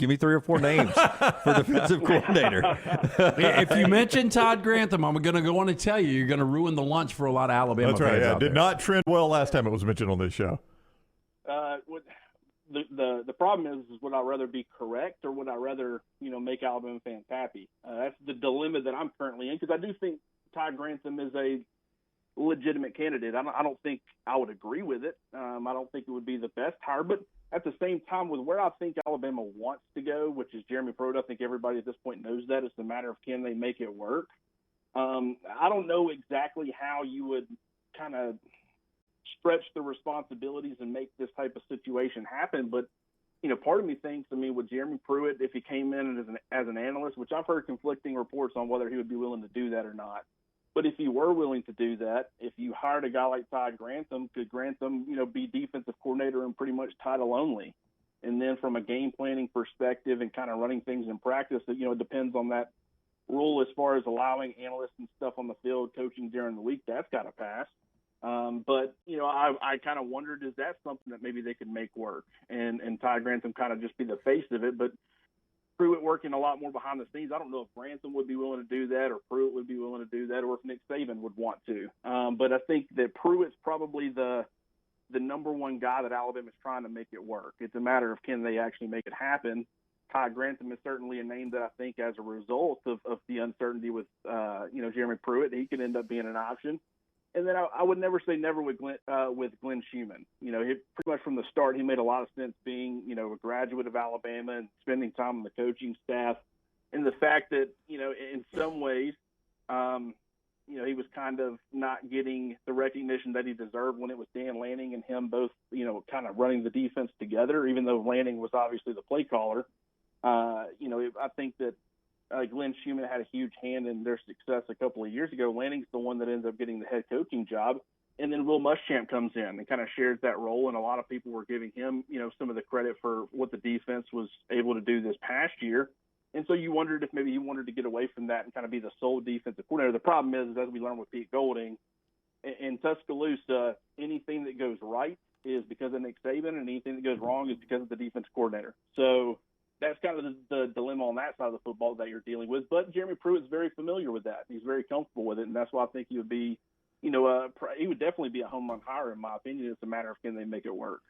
Give me 3 or 4 names for defensive coordinator. If you mention Todd Grantham, I'm going to go on and tell you're going to ruin the lunch for a lot of Alabama That's right. fans Yeah, out did there. not trend well last time it was mentioned on this show. The problem is would I rather be correct or would I rather make Alabama fans happy? That's the dilemma that I'm currently in, because I do think Todd Grantham is a legitimate candidate. I don't think I would agree with it. I don't think it would be the best hire, but at the same time, with where I think Alabama wants to go, which is Jeremy Pruitt, I think everybody at this point knows that. It's a matter of can they make it work. I don't know exactly how you would kind of stretch the responsibilities and make this type of situation happen, but part of me thinks, with Jeremy Pruitt, if he came in as an analyst, which I've heard conflicting reports on whether he would be willing to do that or not. But if he were willing to do that, if you hired a guy like Todd Grantham, could Grantham, be defensive coordinator and pretty much title only? And then from a game planning perspective and kind of running things in practice, it depends on that rule as far as allowing analysts and stuff on the field, coaching during the week. That's got to pass. But I kind of wondered, is that something that maybe they could make work? And Todd Grantham kind of just be the face of it, but Pruitt working a lot more behind the scenes. I don't know if Grantham would be willing to do that, or Pruitt would be willing to do that, or if Nick Saban would want to. But I think that Pruitt's probably the number one guy that Alabama's trying to make it work. It's a matter of can they actually make it happen. Todd Grantham is certainly a name that I think, as a result of the uncertainty with Jeremy Pruitt, he could end up being an option. And then I would never say never with Glenn Schumann. He pretty much from the start, he made a lot of sense being, a graduate of Alabama and spending time on the coaching staff. And the fact that, in some ways, he was kind of not getting the recognition that he deserved when it was Dan Lanning and him both, kind of running the defense together, even though Lanning was obviously the play caller. I think that Glenn Schumann had a huge hand in their success a couple of years ago. Lanning's the one that ends up getting the head coaching job. And then Will Muschamp comes in and kind of shares that role. And a lot of people were giving him, some of the credit for what the defense was able to do this past year. And so you wondered if maybe he wanted to get away from that and kind of be the sole defensive coordinator. The problem is as we learned with Pete Golding, in Tuscaloosa, anything that goes right is because of Nick Saban, and anything that goes wrong is because of the defense coordinator. So that's kind of the dilemma on that side of the football that you're dealing with. But Jeremy Pruitt is very familiar with that. He's very comfortable with it, and that's why I think he would be, he would definitely be a home run hire, in my opinion. It's a matter of can they make it work.